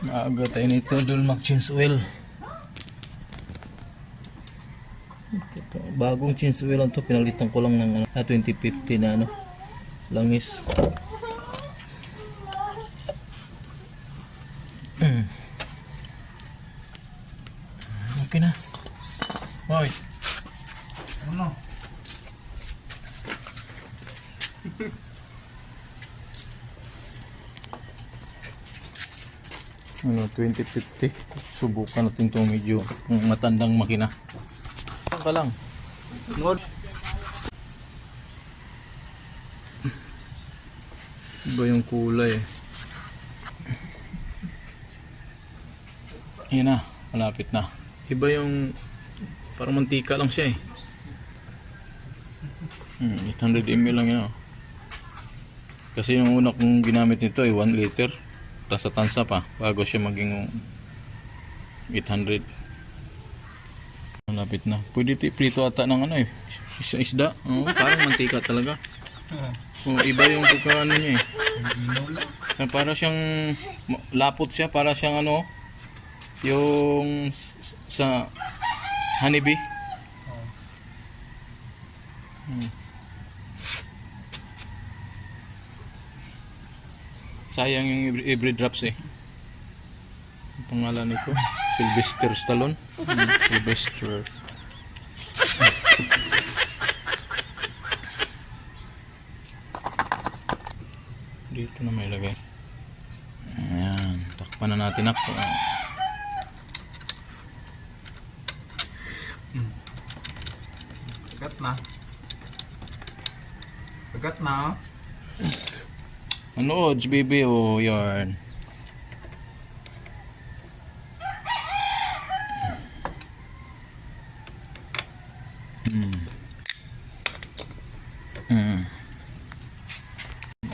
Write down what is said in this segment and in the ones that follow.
Maaga tayo nito, dul mag-change oil. Bagong change oil lang to, pinalitan ko lang ng 2050 na ano, langis. Okay na. Hoy. Ano? Ano, 2050. Subukan natin itong medyo matandang makina. Ka lang. Ngod. Iba yung kulay eh. Yan na, malapit na. Iba yung parang mantika lang siya eh. 800 ml lang yun oh. Kasi yung una kong ginamit nito ay 1 liter. Tansa-tansa pa bago siya maging 800. Malapit na. Pwede prito ata ng ano eh. Isda. Oo, parang mantika talaga. Oh, iba yung pagkaano niya eh. Para siyang lapot siya, para siyang ano yung sa honeybee. Sayang yung every drops eh. Ang pangalan nito, Sylvester Stallone. Sylvester. Dito na may lagay. Ayan, takpan na natin ako. Kagat na. Kagat na. Ano, baby, oh, yarn.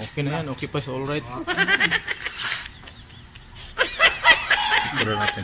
Okay na yan, okay pa, so alright. Pura natin.